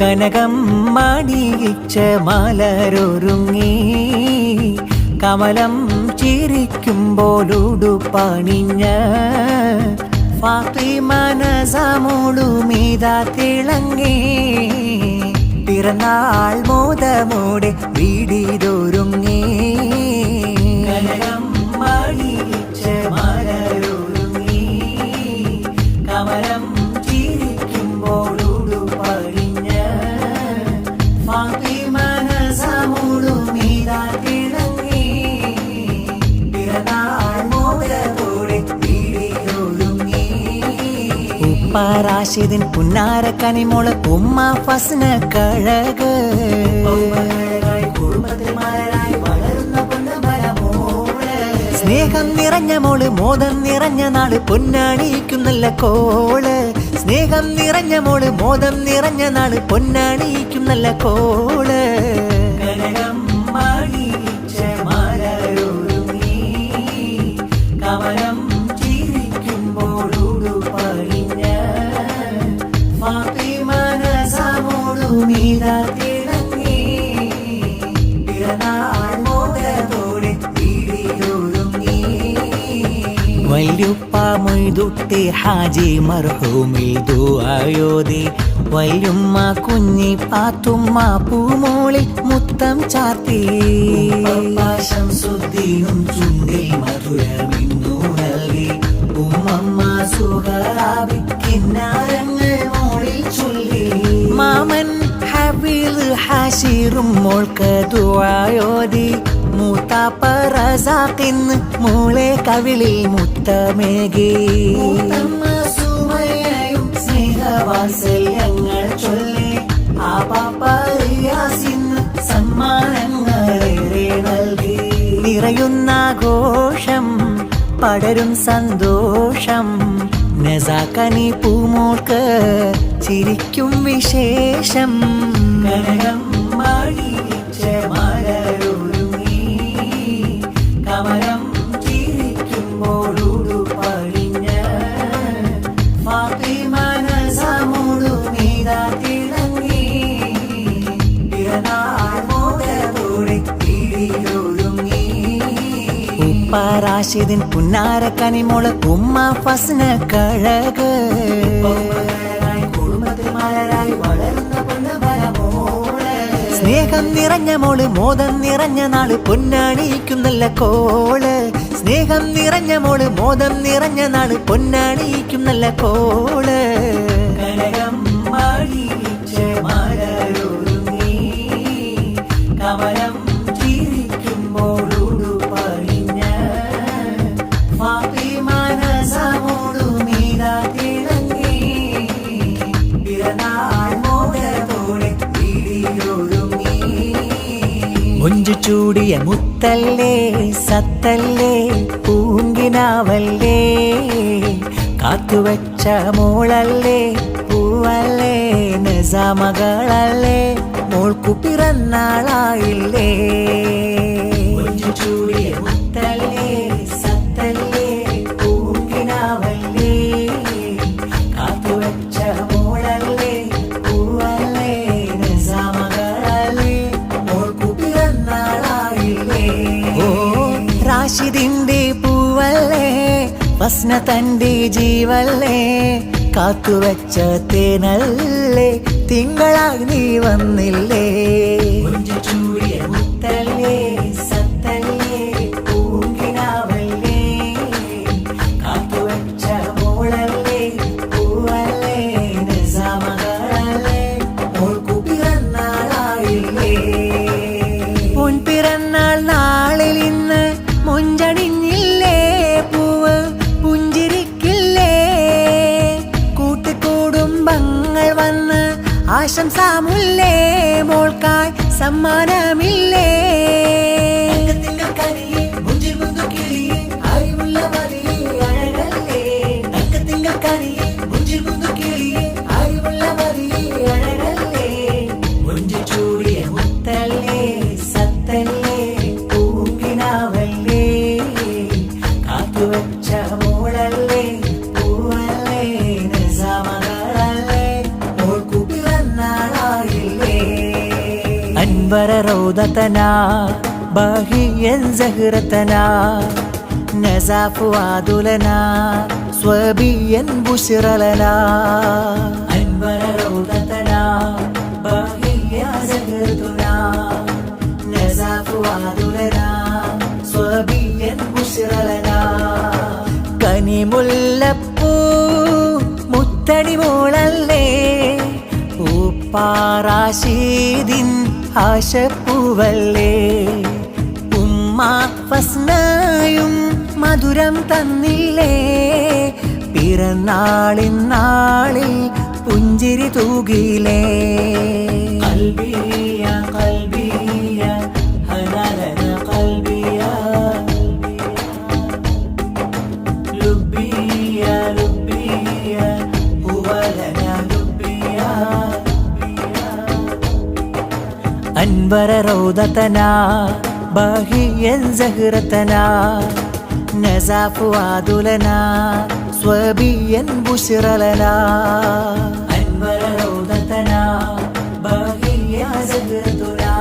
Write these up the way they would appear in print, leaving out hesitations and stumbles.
കനകം മണിയിച്ച മലരൊരുങ്ങി കമലം ചിരിക്കുമ്പോളുടുപ്പണിഞ്ഞ ഫാത്തിമ നസമുളുമിതാ തിളങ്ങി പിറന്നാൾ മോദമോടെ വീടിതൊരുങ്ങി കനകം മണിയിച്ച മലരൊരുങ്ങി കമലം ചിരിക്കുമ്പോളുടുപ്പണിഞ്ഞ ഫാത്തിമ നസമുളുമിതാ തിളങ്ങി പിറന്നാൾ മോദമോടെ വീടിതൊരുങ്ങി ഉപ്പ റാഷിദിൻ പുന്നാര കനിമോള് ഉമ്മ ഫസ്ന കഴക് സ്നേഹം നിറഞ്ഞ മോള് മോദം നിറഞ്ഞ നാള് പൊന്നാണിക്കും നല്ല കോള് സ്നേഹം നിറഞ്ഞ മോള് മോദം നിറഞ്ഞ നാള് പൊന്നാണിക്കും നല്ല കോള് കനകം മണിയിച്ച മലരൊരുങ്ങി കമലം ചിരിക്കുമ്പോളുടുപ്പണിഞ്ഞ ഫാത്തിമ നസമുളുമിതാ തിളങ്ങി പിറന്നാൾ മോദമോടെ വീടിതൊരുങ്ങി വല്യുപ്പ മൊയ്തുട്ടി ഹാജി മർഹൂമിൽ ദുആയോതി വല്യുമ്മ കുഞ്ഞി പാത്തുമ്മ പൂമോളിൽ മുത്തം ചാർത്തി ശംസുദ്ദീനും ചുണ്ടിൽ മധുരമിന്നു നൽകി ഉമ്മമ്മ സുഹറാബി കിന്നാരങ്ങൾ മോളിൽ ചൊല്ലി മാമൻ ഹബീൽ ഹാഷിറും മോൾക്ക് ദുആയോതി മൂത്താപ്പ റസാഖിന്ന് മോളെ കവിളിൽ മുത്തമേകി മൂത്തമ്മ സുമയ്യയും സ്നേഹവാത്സല്യങ്ങൾ ചൊല്ലി ആ പാപ്പ റിയാസിന്ന് സമ്മാനങ്ങളേറെ നൽകി നിറയുന്ന ഘോഷം പടരും സന്തോഷം നസാക്കനി പൂമോൾക്ക് ചിരിക്കും വിശേഷം കനകം മണിയിച്ച മലരൊരുങ്ങി കമലം ചിരിക്കുമ്പോളുടുപ്പണിഞ്ഞ ഫാത്തിമ നസമുളുമിതാ തിളങ്ങി പിറന്നാൾ മോദമോടെ വീടിതൊരുങ്ങി ഉപ്പ റാഷിദിൻ പുന്നാര കനിമോള് ഉമ്മ ഫസ്ന കഴക് സ്നേഹം നിറഞ്ഞ മോള് മോദം നിറഞ്ഞ നാള് പൊന്നാണിക്കും നല്ല കോള് സ്നേഹം നിറഞ്ഞ മോള് മോദം നിറഞ്ഞ നാള് പൊന്നാണിക്കും നല്ല കോള് കനകം മണിയിച്ച മലരൊരുങ്ങി കമലം ചിരിക്കുമ്പോളുടുപ്പണിഞ്ഞ ഫാത്തിമ നസമുളുമിതാ തിളങ്ങി പിറന്നാൾ മോദമോടെ വീടിതൊരുങ്ങി മുഞ്ചു ചൂടിയ മുത്തല്ലേ സത്തല്ലേ പൂങ്കിനാവല്ലേ കാത്തുവച്ച മോളല്ലേ പൂവല്ലേ നസാമകളല്ലേ മോൾക്കു പിറന്നാളായില്ലേ മുഞ്ചു ചൂടിയ മുത്തല്ലേ സത്തല്ലേ പൂങ്കിനാവല്ലേ കാത്തുവച്ച മോളല്ലേ പൂവല്ലേ നസാമകളല്ലേ മോൾക്കു പിറന്നാളായില്ലേ ഓ റാഷിദിന്റെ പൂവല്ലേ ഫസ്ന തന്റെ ജീവല്ലേ കാത്തുവച്ച തേനല്ലേ തിങ്കളായി നീ വന്നില്ലേ ചൂടിയ മുത്തല്ലേ സത്തല്ലേ പൂങ്കിനാവല്ലേ കാത്തുവച്ച മോളല്ലേ പൂവല്ലേ നസാമകളല്ലേ മോൾക്കു പിറന്നാളായില്ലേ പൊൻ പിറന്നാൾ നാളിൽ ഇന്ന് മൊഞ്ചണിഞ്ഞില്ലേ പൂവ് പുഞ്ചിരിക്കില്ലേ കൂട്ടുകുടുംബങ്ങൾ വന്ന് ആശംസാമുല്ലേ മോൾക്കായി സമ്മാനമില്ലേ പൂവല്ലേ നസാമകളല്ലേ മോൾക്കു പിറന്നാളായി أنبر روضتنا باهيا زهرتنا نزع فؤاد لنا صبيا بشر لنا أنبر روضتنا باهيا زهرتنا نزع فؤاد لنا صبيا بشر لنا കനിമുല്ലപ്പൂ മുത്തടി മോളല്ലേ ഉപ്പാറാശീദിൻ ആശപ്പൂവല്ലേ ഉമ്മ ഫസ്നയും മധുരം തന്നില്ലേ പിറന്നാളിൻ നാളിൽ പുഞ്ചിരി തൂകിലേ കൽബിയ കൽബിയ ഹനലന കൽബിയ ലുബിയ ലുബിയ ഹുവലന ലുബിയ أنبر روضتنا باهيا زهرتنا نزع فؤاد لنا صبيا بشر لنا أنبر روضتنا باهيا زهرتنا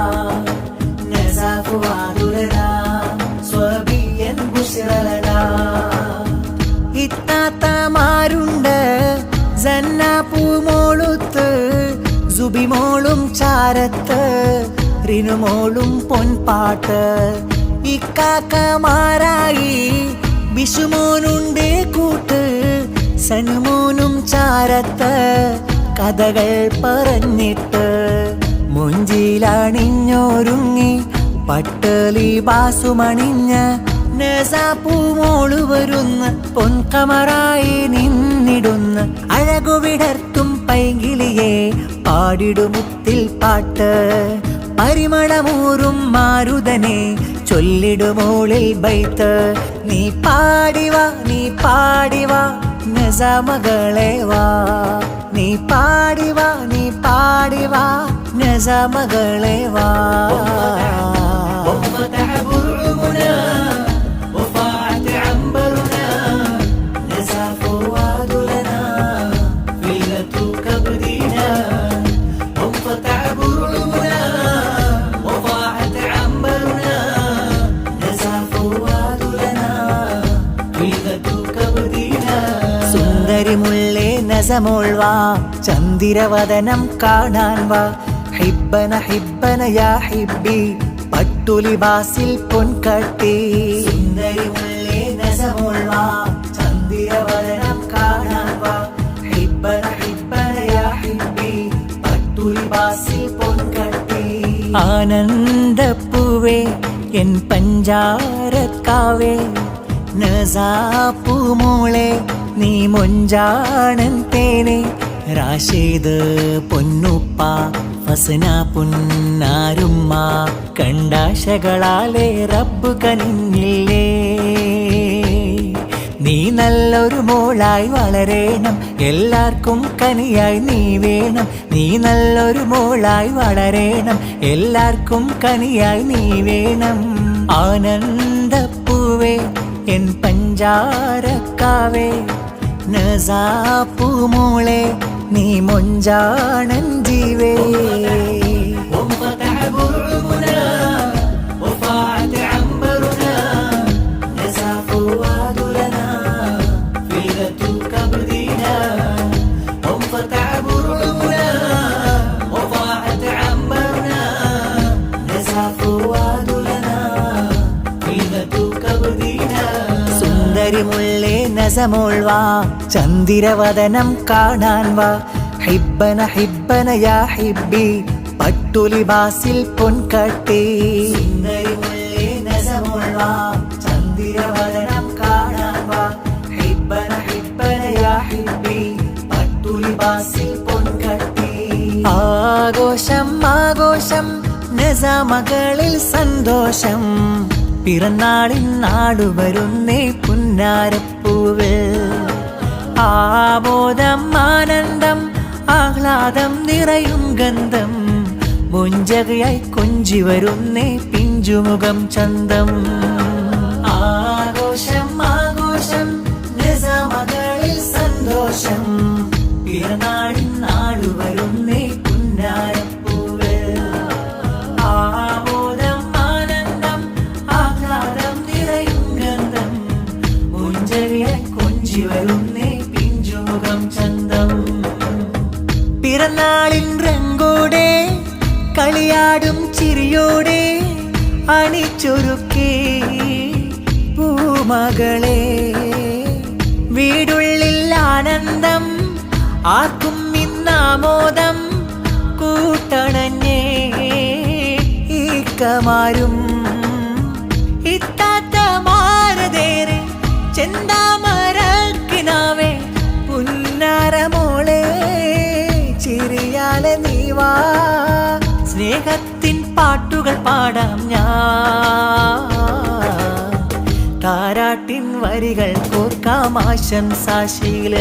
نزع فؤاد لنا صبيا بشر لنا ഇത്താത്തമാരുണ്ട് ജന്നാപ്പൂമോളുത്ത് സുബിമോളും ചാരത്ത് റിനുമോളും പൊൻപാട്ട് ഇക്കാക്കമാരായി ബിഷുമോനുണ്ട് കൂട്ട് സനുമോനും ചാരത്ത് കഥകൾ പറഞ്ഞിട്ട് മുഞ്ചിലണിഞ്ഞൊരുങ്ങി പട്ടലി ബാസുമണിഞ്ഞ നസാപ്പൂമോള് വരുന്ന പൊൻകമറായി നിന്നിടുന്ന അഴകുവിടർത്തും പൈങ്കിളിയെ പാടിടുമുത്തിൽ പാട്ട് പരിമളമൂറും മാരുതനെ ചൊല്ലിടുമോളിൽ ബൈത്ത് നീ പാടിവാ നീ പാടിവാ നസാമകളെ വാ നീ പാടിവാ നീ പാടിവാ നസാമകളെ വാ സുന്ദരിമുള്ളേ നസമോൾ വാ ചന്ദിരവദനം കാണാൻ വാ ഹിബ്ബന ഹിബ്ബന യാ ഹിബ്ബി പട്ടുലിബാസിൽ പൊൻകട്ടി സുന്ദരിമുള്ളേ നസമോൾ വാ ചന്ദിരവദനം കാണാൻ വാ ഹിബ്ബന ഹിബ്ബന യാ ഹിബ്ബി പട്ടുലിബാസിൽ പൊൻകട്ടി ആനന്ദപ്പൂവേ എൻ പഞ്ചാരക്കാവേ നസാപ്പൂമോളെ നീ മൊഞ്ചാണൻ തേനെ റാഷീദ് പൊന്നുപ്പ ഫസ്ന പുന്നാരുമ്മ കണ്ടാശകളാലെ റബ്ബ് കനിഞ്ഞില്ലേ നീ നല്ലൊരു മോളായി വളരേണം എല്ലാവർക്കും കനിയായി നീ വേണം നീ നല്ലൊരു മോളായി വളരേണം എല്ലാവർക്കും കനിയായി നീ വേണം ആനന്ദപ്പൂവേ എൻ പഞ്ചാരക്കാവേ നസാപ്പൂമോളെ നീ മൊഞ്ചാണൻ ജീവേ സുന്ദരിമുള്ളേ നസമോൾ വാ ചന്ദിരവദനം കാണാൻ വാ ഹിബ്ബന ഹിബ്ബന യാ ഹിബ്ബി പട്ടുലിബാസിൽ പൊൻകട്ടി സുന്ദരിമുള്ളേ നസമോൾ വാ ചന്ദിരവദനം കാണാൻ വാ ഹിബ്ബന ഹിബ്ബന യാ ഹിബ്ബി പട്ടുലിബാസിൽ പൊൻകട്ടി ആഘോഷം ആഘോഷം നസമകളിൽ സന്തോഷം പിറന്നാളിൻ നാടു വരുന്നേ പുന്നാരപ്പൂവിൽ ആമോദം ആനന്ദം ആഹ്ലാദം നിറയും ഗന്ധം മുഞ്ചകയായി കൊഞ്ചി വരുന്നേ പിഞ്ചുമുഖം ചന്തം ആഘോഷം ആഘോഷം നസമകളിൽ സന്തോഷം പിറന്നാളിൻ നാടു വരുന്നേ പുന്നാരപ്പൂവിൽ ചന്തം ചന്തം. പിറന്നാളിൻ രംഗോടെ കളിയാടും ചിരിയോടെ അണിച്ചൊരുക്കി പൂമകളെ. വീടുള്ളിൽ ആനന്ദം ആർക്കും ഇന്നാമോദം കൂട്ടണഞ്ഞേ ഈക്കമാരും ഇത്താത്തമാരതേറെ ചെന്താമരക്കിനാവേ പുന്നാരമോളെ ചിരിയാലെ നീവാ. സ്നേഹത്തിൻ പാട്ടുകൾ പാടാം ഞാൻ, താരാട്ടിൻ വരികൾ കോർക്കാം ആശംസാശീല.